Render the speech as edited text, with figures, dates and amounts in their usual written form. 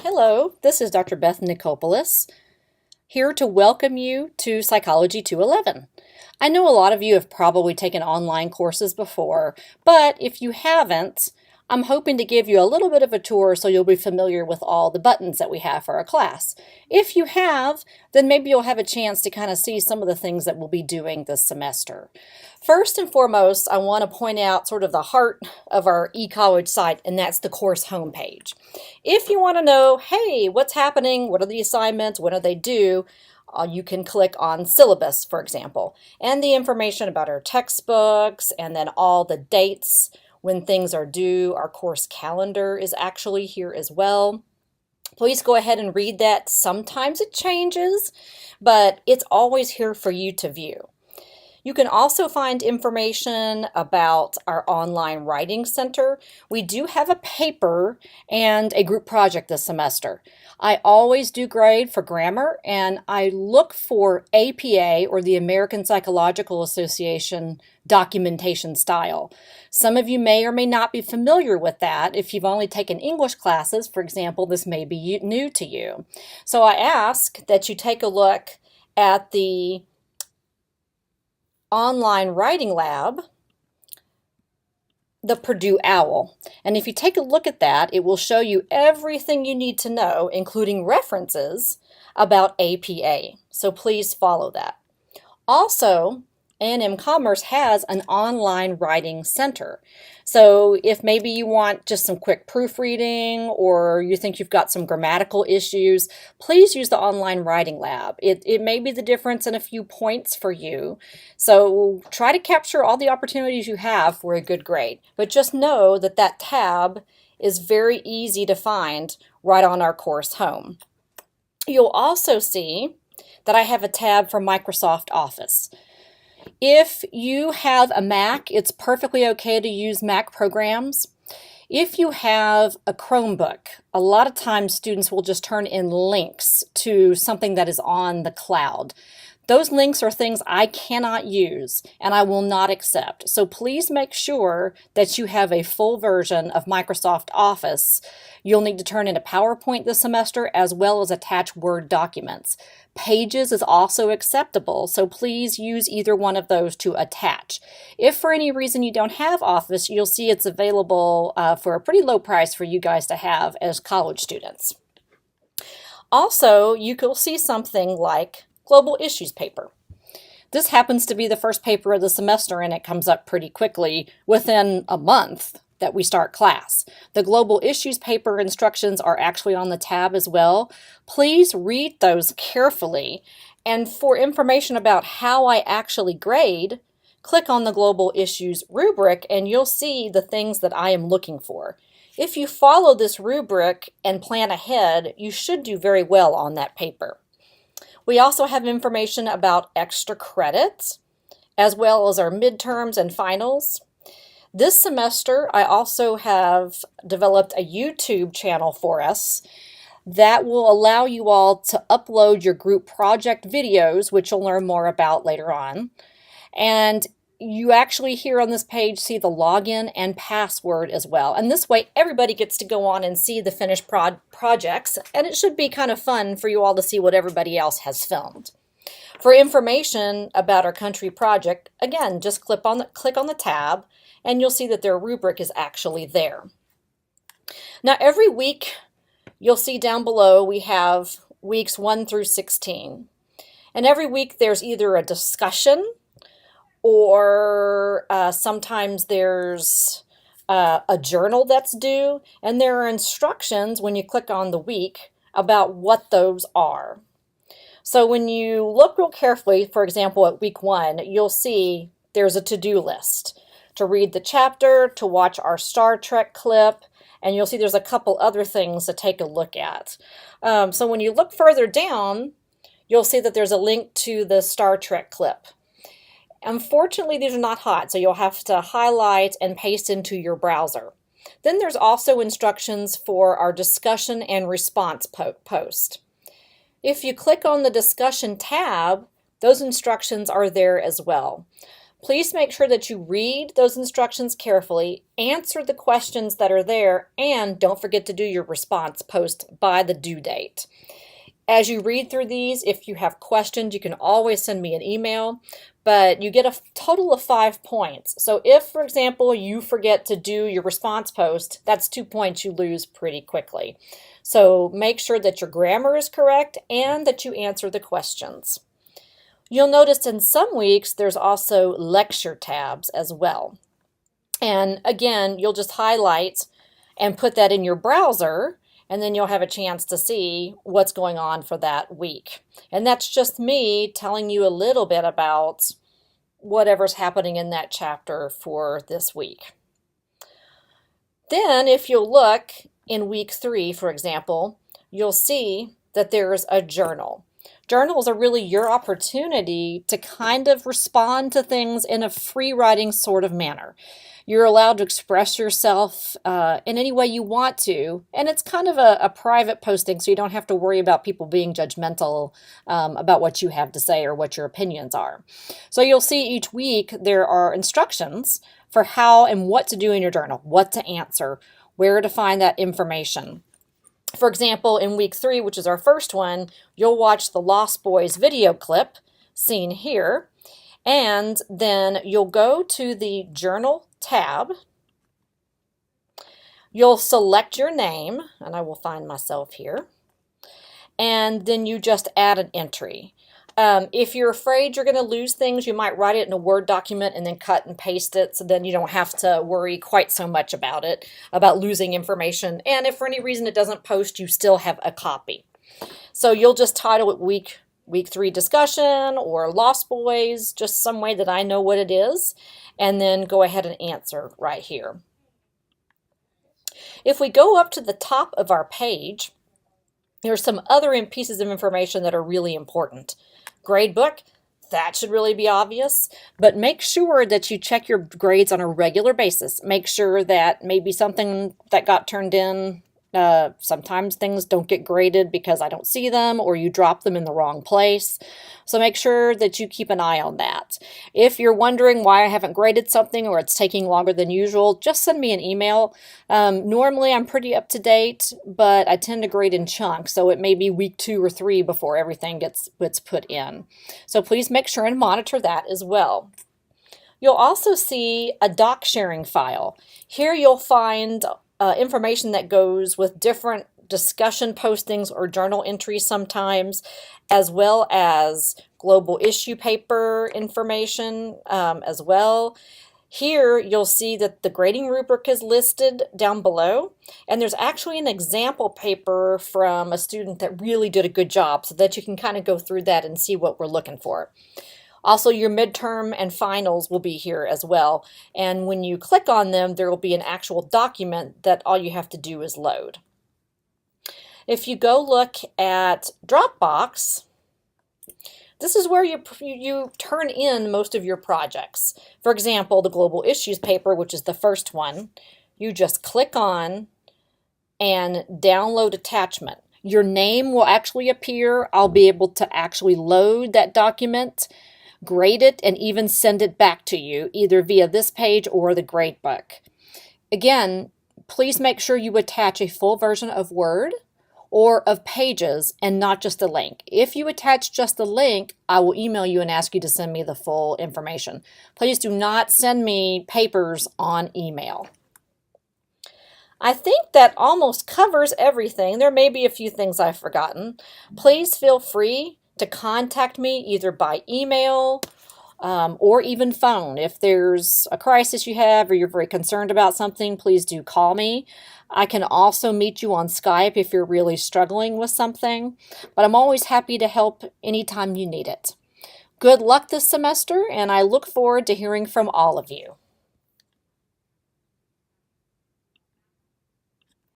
Hello, this is Dr. Beth Nikopoulos, here to welcome you to Psychology 211. I know a lot of you have probably taken online courses before, but if you haven't, I'm hoping to give you a little bit of a tour so you'll be familiar with all the buttons that we have for our class. If you have, then maybe you'll have a chance to kind of see some of the things that we'll be doing this semester. First and foremost, I want to point out sort of the heart of our eCollege site, and that's the course homepage. If you want to know, hey, what's happening? What are the assignments? What do they do? You can click on syllabus, for example, and the information about our textbooks, and then all the dates when things are due. Our course calendar is actually here as well. Please go ahead and read that. Sometimes it changes, but it's always here for you to view. You can also find information about our online writing center. We do have a paper and a group project this semester. I always do grade for grammar, and I look for APA, or the American Psychological Association, documentation style. Some of you may or may not be familiar with that. If you've only taken English classes, for example, this may be new to you. So I ask that you take a look at the online writing lab, the Purdue OWL. And if you take a look at that, it will show you everything you need to know, including references about APA. So please follow that. Also, A&M Commerce has an online writing center. So if maybe you want just some quick proofreading, or you think you've got some grammatical issues, please use the online writing lab. It may be the difference in a few points for you. So try to capture all the opportunities you have for a good grade. But just know that that tab is very easy to find right on our course home. You'll also see that I have a tab for Microsoft Office. If you have a Mac, it's perfectly okay to use Mac programs. If you have a Chromebook, a lot of times students will just turn in links to something that is on the cloud. Those links are things I cannot use and I will not accept. So please make sure that you have a full version of Microsoft Office. You'll need to turn in a PowerPoint this semester, as well as attach Word documents. Pages is also acceptable, so please use either one of those to attach. If for any reason you don't have Office, you'll see it's available for a pretty low price for you guys to have as college students. Also, you will see something like Global Issues paper. This happens to be the first paper of the semester, and it comes up pretty quickly within a month that we start class. The Global Issues paper instructions are actually on the tab as well. Please read those carefully, and for information about how I actually grade, click on the Global Issues rubric and you'll see the things that I am looking for. If you follow this rubric and plan ahead, you should do very well on that paper. We also have information about extra credits, as well as our midterms and finals. This semester, I also have developed a YouTube channel for us that will allow you all to upload your group project videos, which you'll learn more about later on. And you actually here on this page see the login and password as well. And this way, everybody gets to go on and see the finished projects, and it should be kind of fun for you all to see what everybody else has filmed. For information about our country project, again, just click on the tab, and you'll see that their rubric is actually there. Now, every week, you'll see down below we have weeks 1 through 16. And every week there's either a discussion, or sometimes there's a journal that's due, and there are instructions when you click on the week about what those are. So when you look real carefully, for example, at week 1, you'll see there's a to-do list to read the chapter, to watch our Star Trek clip, and you'll see there's a couple other things to take a look at. So when you look further down, you'll see that there's a link to the Star Trek clip. Unfortunately, these are not hot, so you'll have to highlight and paste into your browser. Then there's also instructions for our discussion and response post. If you click on the discussion tab, those instructions are there as well. Please make sure that you read those instructions carefully, answer the questions that are there, and don't forget to do your response post by the due date. As you read through these, if you have questions, you can always send me an email, but you get a total of 5 points. So if, for example, you forget to do your response post, that's 2 points you lose pretty quickly. So make sure that your grammar is correct and that you answer the questions. You'll notice in some weeks there's also lecture tabs as well. And again, you'll just highlight and put that in your browser, and then you'll have a chance to see what's going on for that week. And that's just me telling you a little bit about whatever's happening in that chapter for this week. Then if you'll look in week 3, for example, you'll see that there's a journal. Journals are really your opportunity to kind of respond to things in a free writing sort of manner. You're allowed to express yourself in any way you want to, and it's kind of a private posting, so you don't have to worry about people being judgmental about what you have to say or what your opinions are. So you'll see each week there are instructions for how and what to do in your journal, what to answer, where to find that information. For example, in week 3, which is our first one, you'll watch the Lost Boys video clip seen here, and then you'll go to the Journal tab. You'll select your name, and I will find myself here, and then you just add an entry. If you're afraid you're going to lose things, you might write it in a Word document and then cut and paste it, so then you don't have to worry quite so much about it, about losing information. And if for any reason it doesn't post, you still have a copy. So you'll just title it week 3 discussion or Lost Boys, just some way that I know what it is, and then go ahead and answer right here. If we go up to the top of our page, there's some other pieces of information that are really important. Gradebook, that should really be obvious, but make sure that you check your grades on a regular basis. Make sure that maybe something that got turned in, sometimes things don't get graded because I don't see them or you drop them in the wrong place. So make sure that you keep an eye on that. If you're wondering why I haven't graded something or it's taking longer than usual, just send me an email. Normally I'm pretty up to date, but I tend to grade in chunks, so it may be week 2 or 3 before everything gets put in. So please make sure and monitor that as well. You'll also see a doc sharing file. Here you'll find information that goes with different discussion postings or journal entries sometimes, as well as global issue paper information as well. Here you'll see that the grading rubric is listed down below, and there's actually an example paper from a student that really did a good job, so that you can kind of go through that and see what we're looking for. Also, your midterm and finals will be here as well, and when you click on them, there will be an actual document that all you have to do is load. If you go look at Dropbox, this is where you turn in most of your projects. For example, the Global Issues paper, which is the first one, you just click on and download attachment. Your name will actually appear. I'll be able to actually load that document, grade it, and even send it back to you, either via this page or the gradebook. Again, please make sure you attach a full version of Word or of Pages and not just a link. If you attach just the link, I will email you and ask you to send me the full information. Please do not send me papers on email. I think that almost covers everything. There may be a few things I've forgotten. Please feel free to contact me either by email or even phone. If there's a crisis you have or you're very concerned about something, please do call me. I can also meet you on Skype if you're really struggling with something, but I'm always happy to help anytime you need it. Good luck this semester, and I look forward to hearing from all of you.